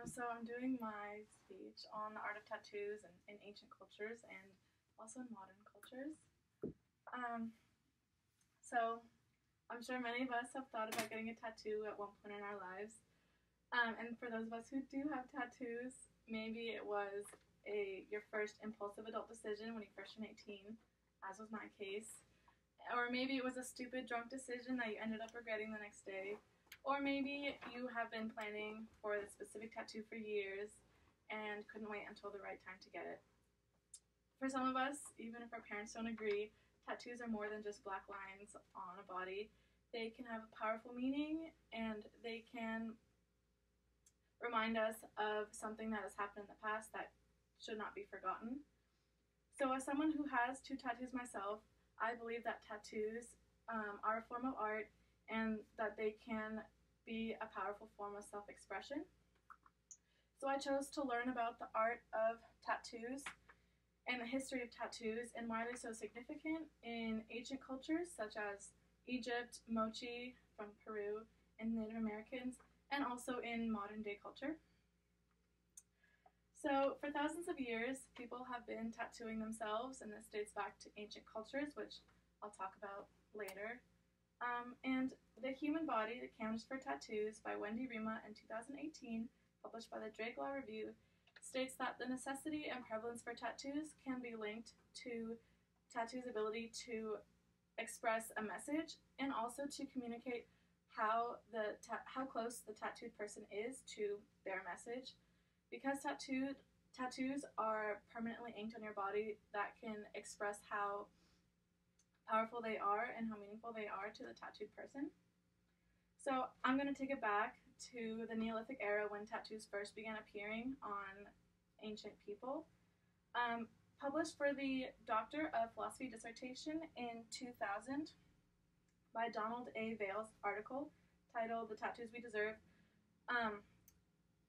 So I'm doing my speech on the art of tattoos in ancient cultures and also in modern cultures. Um, so I'm sure many of us have thought about getting a tattoo at one point in our lives. And for those of us who do have tattoos, maybe it was your first impulsive adult decision when you first turned 18, as was my case. Or maybe it was a stupid drunk decision that you ended up regretting the next day. Or maybe you have been planning for the specific tattoo for years and couldn't wait until the right time to get it. For some of us, even if our parents don't agree, tattoos are more than just black lines on a body. They can have a powerful meaning and they can remind us of something that has happened in the past that should not be forgotten. So, as someone who has two tattoos myself, I believe that tattoos are a form of art and that they can be a powerful form of self expression. So, I chose to learn about the art of tattoos and the history of tattoos and why they're so significant in ancient cultures such as Egypt, Mochi from Peru, and Native Americans, and also in modern day culture. So, for thousands of years, people have been tattooing themselves, and this dates back to ancient cultures, which I'll talk about later. And The Human Body, The Canvas for Tattoos by Wendy Rima in 2018, published by the Drake Law Review, states that the necessity and prevalence for tattoos can be linked to tattoos' ability to express a message and also to communicate how close the tattooed person is to their message. Because tattoos are permanently inked on your body, that can express how powerful they are and how meaningful they are to the tattooed person. So I'm going to take it back to the Neolithic era when tattoos first began appearing on ancient people. Published for the Doctor of Philosophy dissertation in 2000 by Donald A. Vale's article titled The Tattoos We Deserve.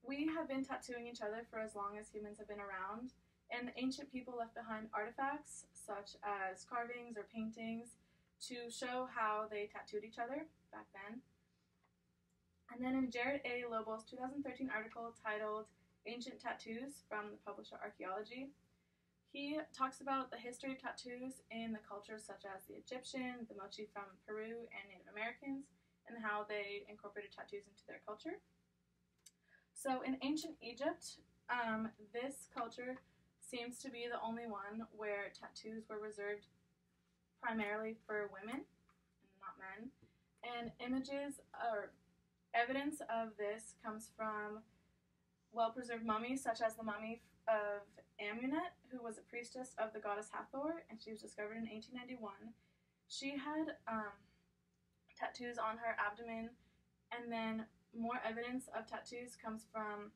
We have been tattooing each other for as long as humans have been around, and ancient people left behind artifacts such as carvings or paintings to show how they tattooed each other back then. And then in Jared A. Lobo's 2013 article titled Ancient Tattoos from the publisher Archaeology, he talks about the history of tattoos in the cultures such as the Egyptian, the Mochi from Peru, and Native Americans, and how they incorporated tattoos into their culture. So in ancient Egypt, this culture seems to be the only one where tattoos were reserved primarily for women and not men. And images or evidence of this comes from well-preserved mummies, such as the mummy of Amunet, who was a priestess of the goddess Hathor, and she was discovered in 1891. She had tattoos on her abdomen, and then more evidence of tattoos comes from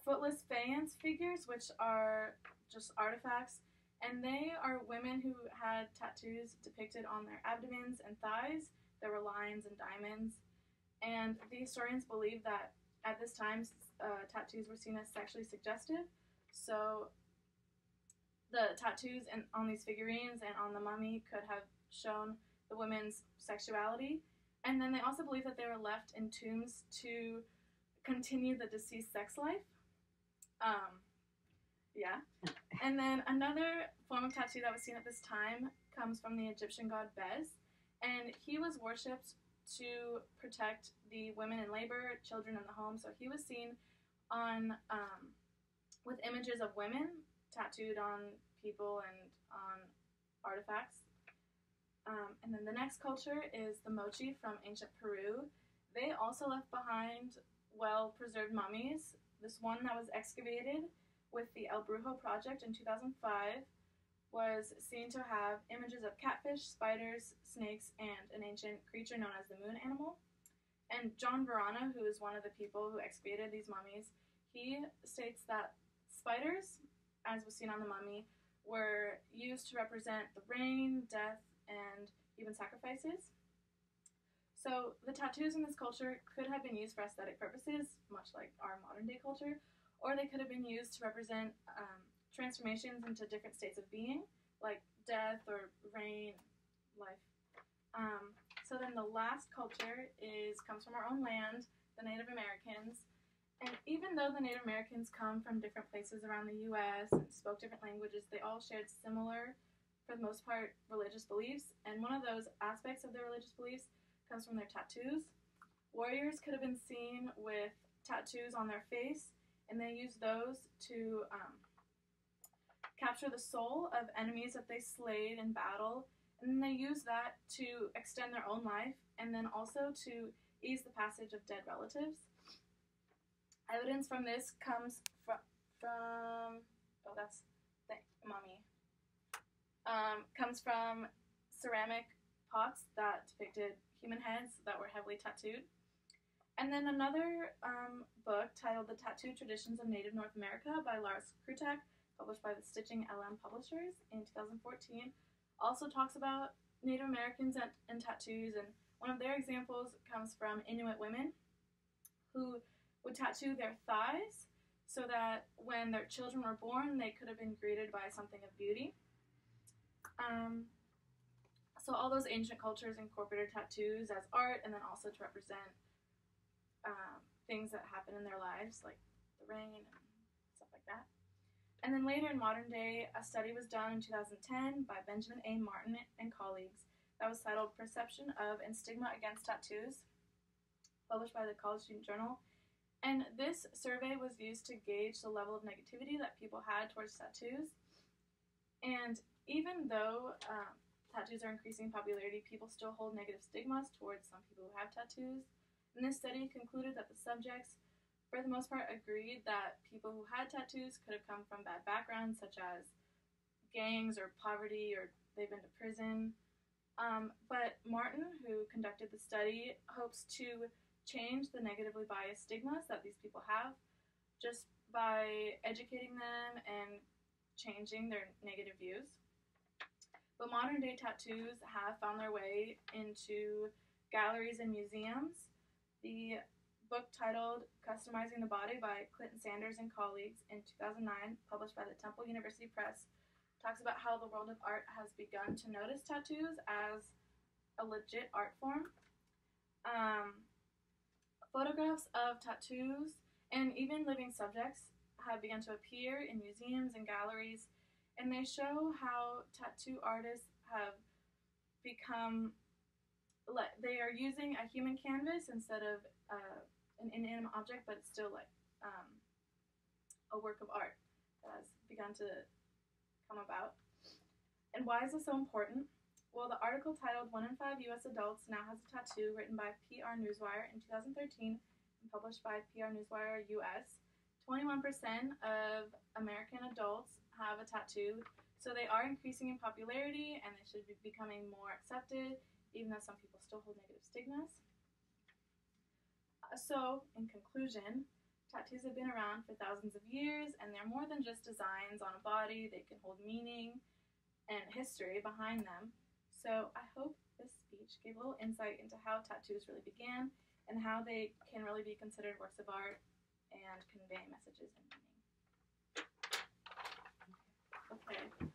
footless faience figures, which are just artifacts, and they are women who had tattoos depicted on their abdomens and thighs. There were lions and diamonds, and the historians believe that at this time tattoos were seen as sexually suggestive, so the tattoos on these figurines and on the mummy could have shown the women's sexuality. And then they also believe that they were left in tombs to continue the deceased sex life. Yeah. And then another form of tattoo that was seen at this time comes from the Egyptian god Bez, and he was worshipped to protect the women in labor, children in the home. So he was seen on with images of women tattooed on people and on artifacts. And then the next culture is the Mochi from ancient Peru. They also left behind well-preserved mummies. This one that was excavated with the El Brujo project in 2005 was seen to have images of catfish, spiders, snakes, and an ancient creature known as the moon animal. And John Varana, who is one of the people who excavated these mummies, he states that spiders, as was seen on the mummy, were used to represent the rain, death, and even sacrifices. So the tattoos in this culture could have been used for aesthetic purposes, much like our modern day culture, or they could have been used to represent transformations into different states of being, like death or rain, life. So then the last culture comes from our own land, the Native Americans. And even though the Native Americans come from different places around the U.S. and spoke different languages, they all shared similar, for the most part, religious beliefs. And one of those aspects of their religious beliefs comes from their tattoos. Warriors could have been seen with tattoos on their face, and they used those to capture the soul of enemies that they slayed in battle. And then they used that to extend their own life, and then also to ease the passage of dead relatives. Evidence from this comes from oh, that's the mummy. Comes from ceramic pots that depicted human heads that were heavily tattooed. And then another book titled The Tattoo Traditions of Native North America by Lars Krutak, published by the Stitching LM Publishers in 2014, also talks about Native Americans and tattoos, and one of their examples comes from Inuit women who would tattoo their thighs so that when their children were born, they could have been greeted by something of beauty. So all those ancient cultures incorporated tattoos as art, and then also to represent things that happen in their lives, like the rain and stuff like that. And then later in modern day, a study was done in 2010 by Benjamin A. Martin and colleagues that was titled Perception of and Stigma Against Tattoos, published by the College Student Journal. And this survey was used to gauge the level of negativity that people had towards tattoos. And even though tattoos are increasing in popularity, people still hold negative stigmas towards some people who have tattoos. And this study concluded that the subjects, for the most part, agreed that people who had tattoos could have come from bad backgrounds, such as gangs or poverty, or they've been to prison. But Martin, who conducted the study, hopes to change the negatively biased stigmas that these people have just by educating them and changing their negative views. But modern day tattoos have found their way into galleries and museums. The book titled Customizing the Body by Clinton Sanders and colleagues in 2009, published by the Temple University Press, talks about how the world of art has begun to notice tattoos as a legit art form. Photographs of tattoos and even living subjects have begun to appear in museums and galleries, and they show how tattoo artists have become, they are using a human canvas instead of an inanimate object, but it's still like a work of art that has begun to come about. And why is this so important? Well, the article titled 1 in 5 U.S. adults now has a tattoo, written by PR Newswire in 2013 and published by PR Newswire US. 21% of American adults have a tattoo, so they are increasing in popularity and they should be becoming more accepted, even though some people still hold negative stigmas. So, in conclusion, tattoos have been around for thousands of years, and they're more than just designs on a body. They can hold meaning and history behind them. So I hope this speech gave a little insight into how tattoos really began and how they can really be considered works of art and convey messages and meaning. Okay.